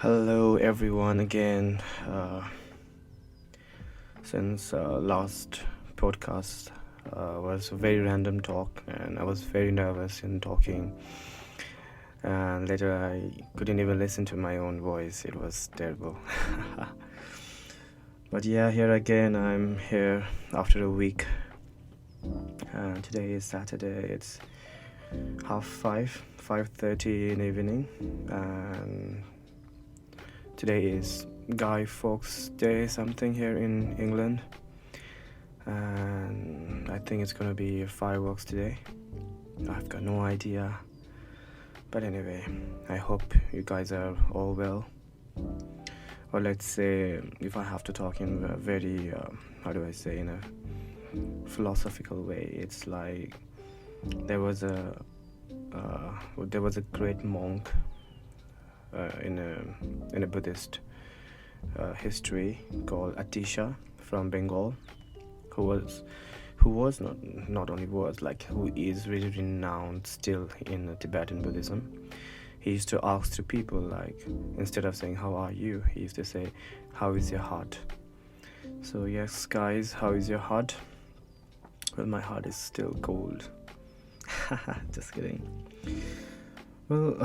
Hello everyone again. Since last podcast was a very random talk and I was very nervous in talking, and later I couldn't even listen to my own voice. It was terrible. But yeah, here again. I'm here after a week, and today is Saturday. It's 5:30 in the evening, and today is Guy Fawkes Day something here in England, and I think it's gonna be fireworks today. I've got no idea, but anyway, I hope you guys are all well. Or let's say, if I have to talk in a very in a philosophical way, it's like there was a great monk in a Buddhist history called Atisha from Bengal, who is really renowned still in Tibetan Buddhism. He used to ask to people, like, instead of saying how are you, he used to say, how is your heart? So yes guys, how is your heart? Well, my heart is still cold. Just kidding. Well,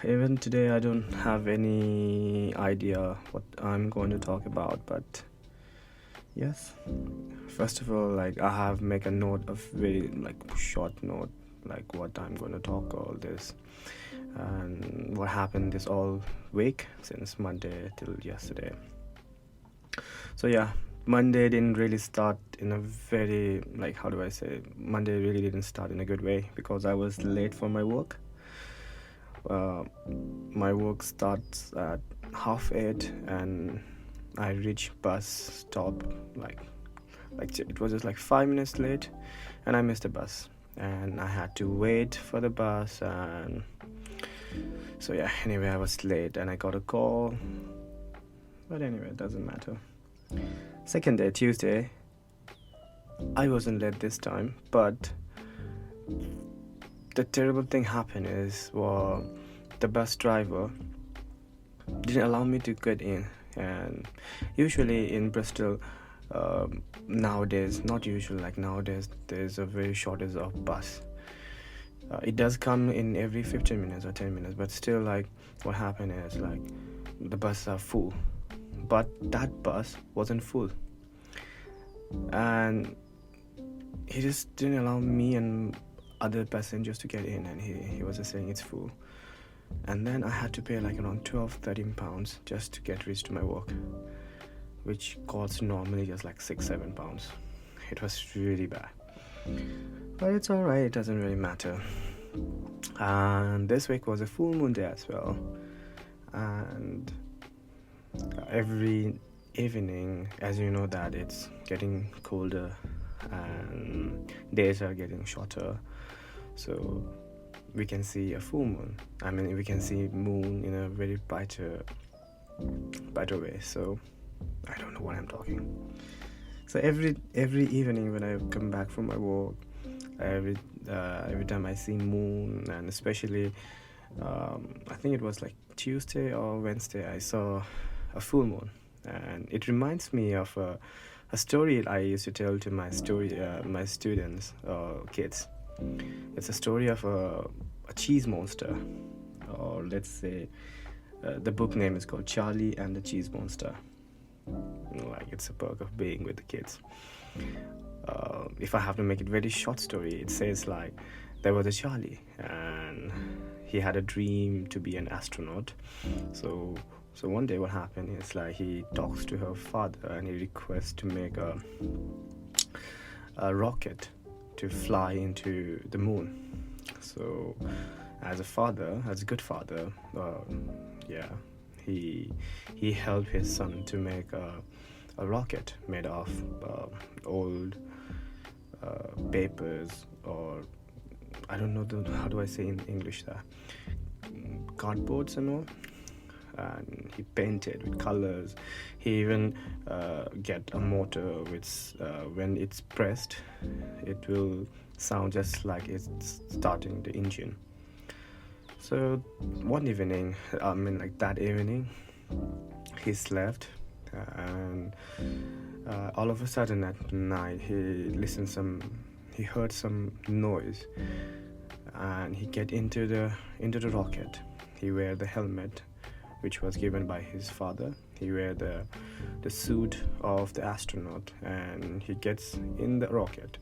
even today I don't have any idea what I'm going to talk about, but yes, first of all, like, I have make a note of very short note, like what I'm going to talk all this and what happened this all week since Monday till yesterday. So yeah, Monday didn't really start in a very Monday really didn't start in a good way because I was late for my work. My work starts at 8:30 and I reach bus stop like it was just 5 minutes late, and I missed the bus and I had to wait for the bus. And so yeah, anyway, I was late and I got a call, but anyway, it doesn't matter. Second day, Tuesday, I wasn't late this time, but the terrible thing happened is, well, the bus driver didn't allow me to get in. And usually in Bristol, nowadays there's a very shortage of bus. It does come in every 15 minutes or 10 minutes, but still, what happened is, the buses are full, but that bus wasn't full, and he just didn't allow me and other passengers to get in, and he was just saying it's full. And then I had to pay around 12-13 pounds just to get reached to my work, which costs normally just 6-7 pounds. It was really bad, but it's alright, it doesn't really matter. And this week was a full moon day as well, and every evening, as you know, that it's getting colder and days are getting shorter, so we can see a full moon. We can see moon in a very brighter way. So I don't know what I'm talking. So every evening when I come back from my work, every time I see moon, and especially I think it was Tuesday or Wednesday, I saw a full moon, and it reminds me of a story I used to tell to my students or kids. It's a story of a cheese monster, or let's say the book name is called Charlie and the Cheese Monster. It's a perk of being with the kids. If I have to make it very short story, it says there was a Charlie and he had a dream to be an astronaut. So one day what happened is he talks to her father and he requests to make a rocket to fly into the moon. So as a good father, he helped his son to make a rocket made of old papers, or I don't know how do I say in English that, cardboards and all. And he painted with colors. He even get a motor which when it's pressed it will sound just like it's starting the engine. So one evening, that evening, he slept, and all of a sudden at night he heard some noise, and he get into the rocket. He wear the helmet which was given by his father. He wear the suit of the astronaut, and he gets in the rocket,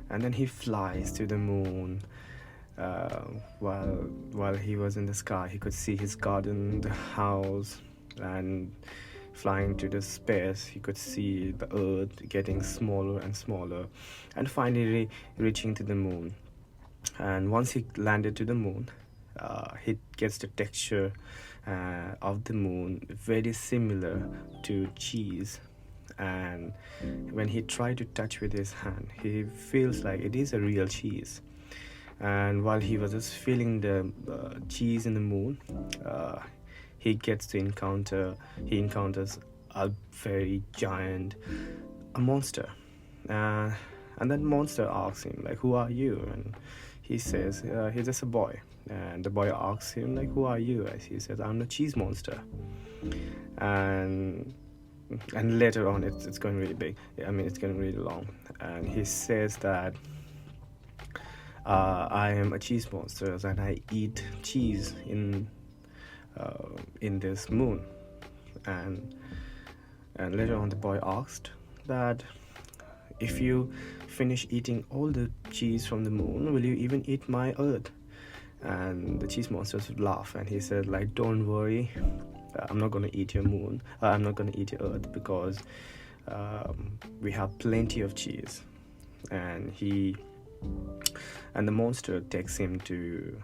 and then he flies to the moon. While he was in the sky, he could see his garden, the house, and flying to the space, he could see the earth getting smaller and smaller, and finally reaching to the moon. And once he landed to the moon, he gets the texture of the moon very similar to cheese. And when he tried to touch with his hand, he feels like it is a real cheese. And while he was just feeling the cheese in the moon, he encounters a very giant, a monster, and that monster asks him like, "Who are you?" And he says, "He's just a boy." And the boy asks him like, "Who are you?" As he says, "I'm the cheese monster." And later on, it's going really big. I mean, it's going really long. And he says that, "I am a cheese monster, and I eat cheese in this moon." And later on, the boy asked that, "If you finish eating all the cheese from the moon, will you even eat my earth?" And the cheese monsters would laugh, and he said like, "Don't worry, I'm not going to eat your moon. I'm not going to eat your earth, because we have plenty of cheese." And the monster takes him to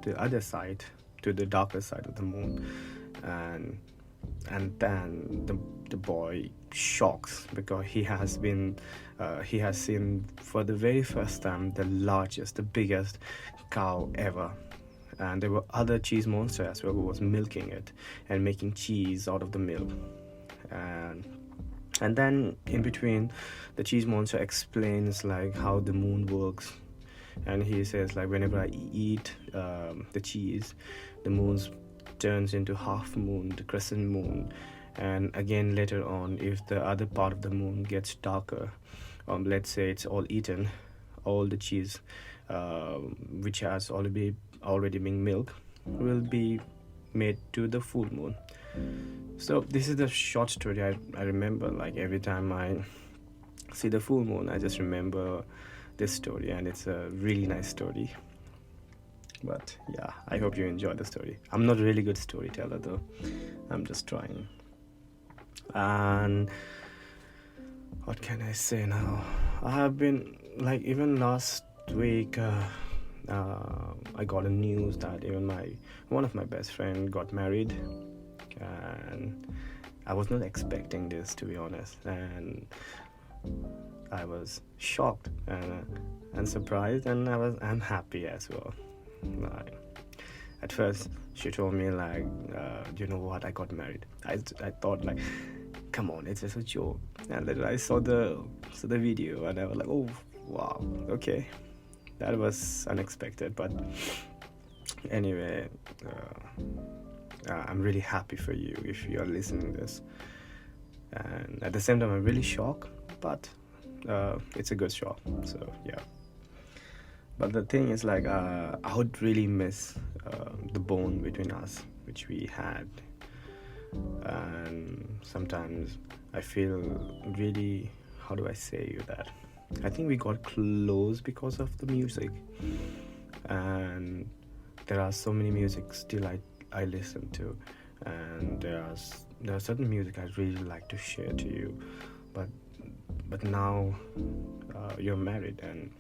the other side, to the darker side of the moon, and then the boy shocks, because he has seen for the very first time the largest, the biggest cow ever. And there were other cheese monsters as well who was milking it and making cheese out of the milk. And then in between, the cheese monster explains like how the moon works. And he says like, whenever I eat the cheese, the moon turns into half moon, the crescent moon. And again later on, if the other part of the moon gets darker, let's say it's all eaten, all the cheese which has already been milk will be made to the full moon. So this is the short story. I remember, like, every time I see the full moon, I just remember this story, and it's a really nice story. But yeah, I hope you enjoy the story. I'm not a really good storyteller though, I'm just trying. And what can I say now? I have been, like, even last week I got a news that even one of my best friend got married, and I was not expecting this, to be honest, and I was shocked and surprised, and I'm happy as well. Like, at first she told me like, you know what, I got married. I thought like, come on, it's just a joke. And then I saw the video, and I was like, oh wow, okay, that was unexpected. But anyway, I'm really happy for you if you're listening to this. And at the same time, I'm really shocked, but it's a good shock. So yeah. But the thing is, like, I would really miss the bond between us, which we had. And sometimes I feel really, how do I say you that? I think we got close because of the music. And there are so many music still I listen to. And there are certain music I really like to share to you. But now you're married and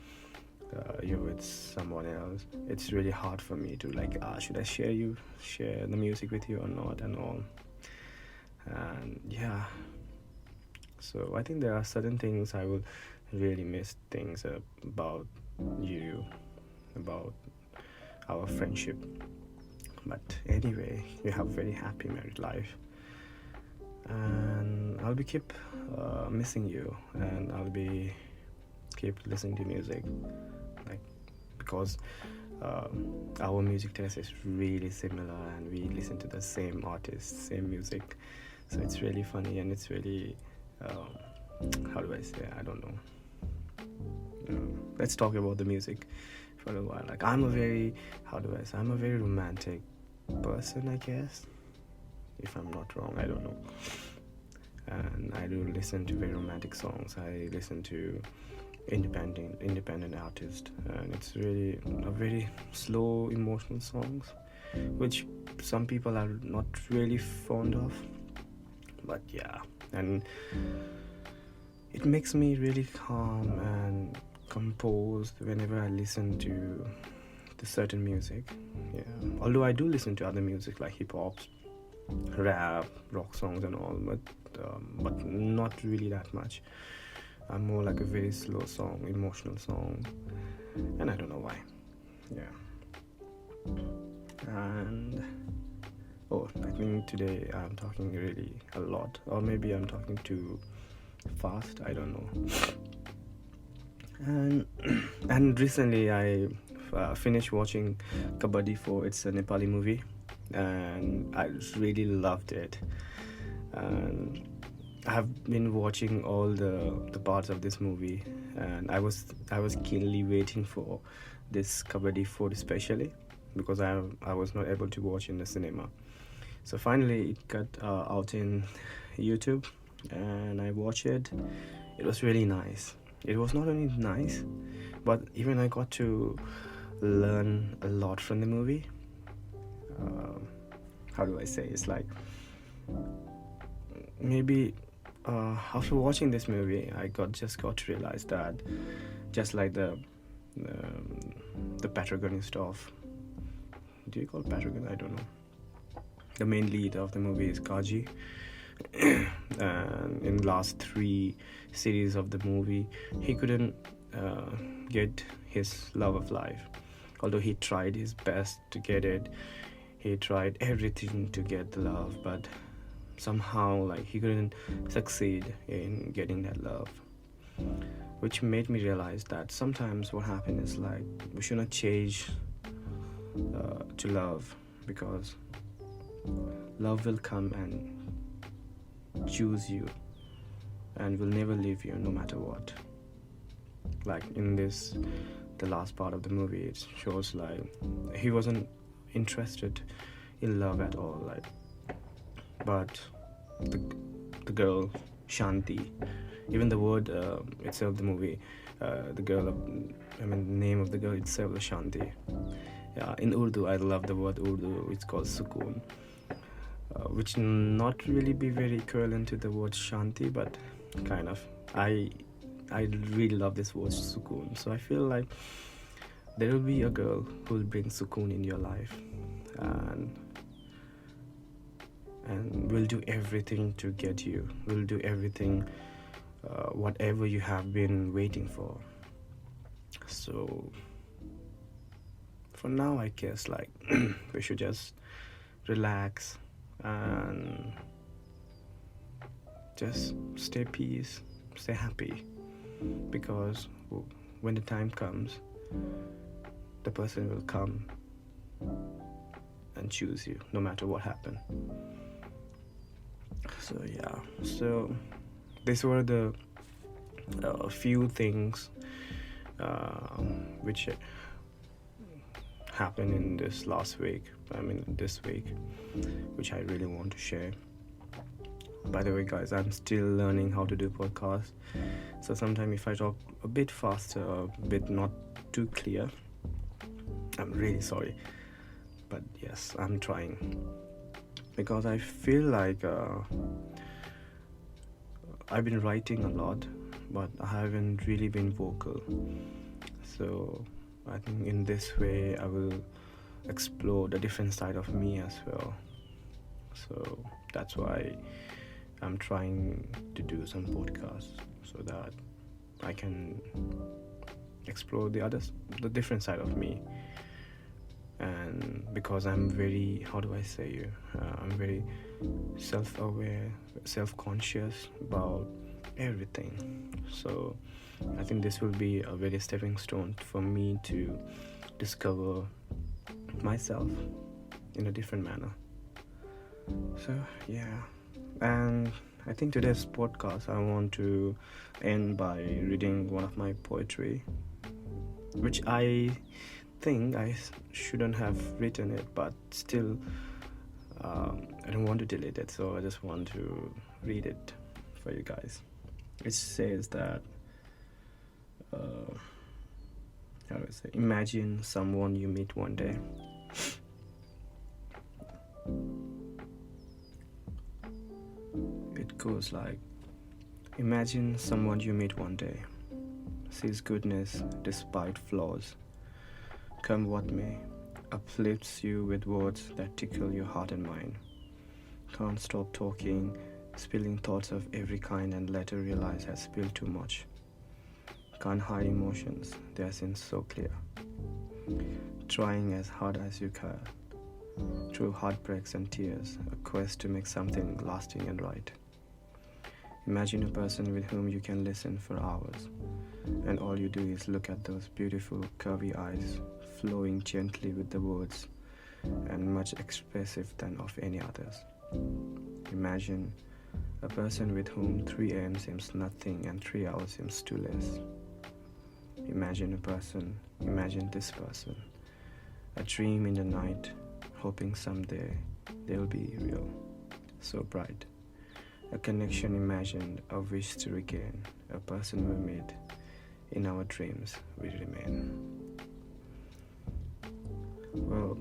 you're with someone else. It's really hard for me to like, should I share the music with you or not, and all. And yeah, so I think there are certain things I will really miss, things about you, about our friendship. But anyway, you have a very happy married life, and I'll be keep missing you, and I'll be keep listening to music, like, because our music taste is really similar, and we listen to the same artists, same music. So it's really funny, and it's really how do I say? I don't know. Let's talk about the music for a while. Like I'm a very, how do I say? I'm a very romantic person, I guess. If I'm not wrong, I don't know. And I do listen to very romantic songs. I listen to independent artists, and it's really a very slow emotional songs, which some people are not really fond of. But yeah, and it makes me really calm and composed whenever I listen to the certain music. Yeah, although I do listen to other music like hip hop, rap, rock songs, and all, but not really that much. I'm more like a very slow song, emotional song, and I don't know why. Yeah. And I think today I'm talking really a lot, or maybe I'm talking too fast. I don't know. And recently I finished watching Kabbadi 4. It's a Nepali movie, and I really loved it. And I have been watching all the parts of this movie, and I was keenly waiting for this Kabbadi 4 especially, because I was not able to watch in the cinema. So finally it got out in YouTube, and I watched it. It was really nice. It was not only nice, but even I got to learn a lot from the movie. How do I say? It's like maybe after watching this movie, I just got to realize that just like the protagonist of, do you call it protagonist? I don't know. The main lead of the movie is Kaji. And in last 3 series of the movie, he couldn't get his love of life. Although he tried his best to get it, he tried everything to get the love, but somehow like he couldn't succeed in getting that love, which made me realize that sometimes what happens is like we should not change to love, because love will come and choose you and will never leave you no matter what. Like in the last part of the movie, it shows like he wasn't interested in love at all, like, but the girl Shanti, even the word itself, the movie, the name of the girl itself is Shanti. In Urdu, I love the word Urdu. It's called Sukoon, which not really be very equivalent to the word Shanti, but kind of. I really love this word Sukoon. So I feel like there will be a girl who will bring Sukoon in your life, and will do everything to get you. Will do everything, whatever you have been waiting for. So for now, I guess like we should just relax and just stay peace, stay happy, because when the time comes, the person will come and choose you no matter what happened. So yeah, so these were the few things which happened in this this week, which I really want to share. By the way, guys, I'm still learning how to do podcasts, so sometimes if I talk a bit faster or a bit not too clear, I'm really sorry, but yes, I'm trying, because I feel like I've been writing a lot, but I haven't really been vocal. So I think in this way I will explore the different side of me as well. So that's why I'm trying to do some podcasts, so that I can explore the different side of me. And because I'm very, how do I say, I'm very self-aware, self-conscious about everything. So I think this will be a very stepping stone for me to discover myself in a different manner. So yeah, and I think today's podcast I want to end by reading one of my poetry, which I think I shouldn't have written it, but still I don't want to delete it, so I just want to read it for you guys. It says that how do I say, imagine someone you meet one day. It goes like, imagine someone you meet one day, sees goodness despite flaws, come what may, uplifts you with words that tickle your heart and mind, can't stop talking, spilling thoughts of every kind, and later realize has spilled too much. Can't hide emotions, their sins so clear. Trying as hard as you can, through heartbreaks and tears, a quest to make something lasting and right. Imagine a person with whom you can listen for hours, and all you do is look at those beautiful curvy eyes, flowing gently with the words, and much expressive than of any others. Imagine a person with whom 3 a.m. seems nothing and 3 hours seems too less. Imagine this person, a dream in the night, hoping someday they'll be real, so bright. A connection imagined, a wish to regain, a person we meet, in our dreams we remain. Well,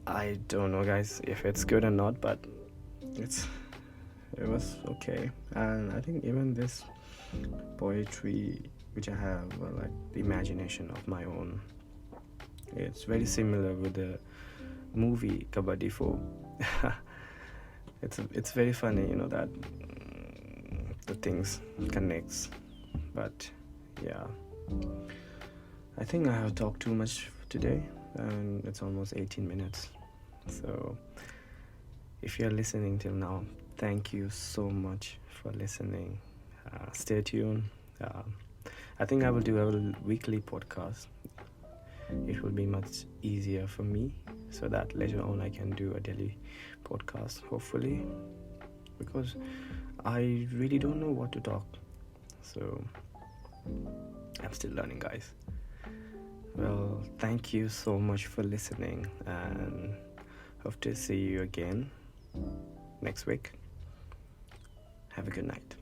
I don't know guys if it's good or not, but it was okay. And I think even this poetry which I have, like the imagination of my own, it's very similar with the movie Kabbadi 4. It's very funny, that the things connects. But yeah, I think I have talked too much today, and it's almost 18 minutes. So if you're listening till now, thank you so much for listening. Stay tuned. I think I will do a weekly podcast. It will be much easier for me, so that later on I can do a daily podcast, hopefully, because I really don't know what to talk. So I'm still learning, guys. Well, thank you so much for listening, and hope to see you again next week. Have a good night.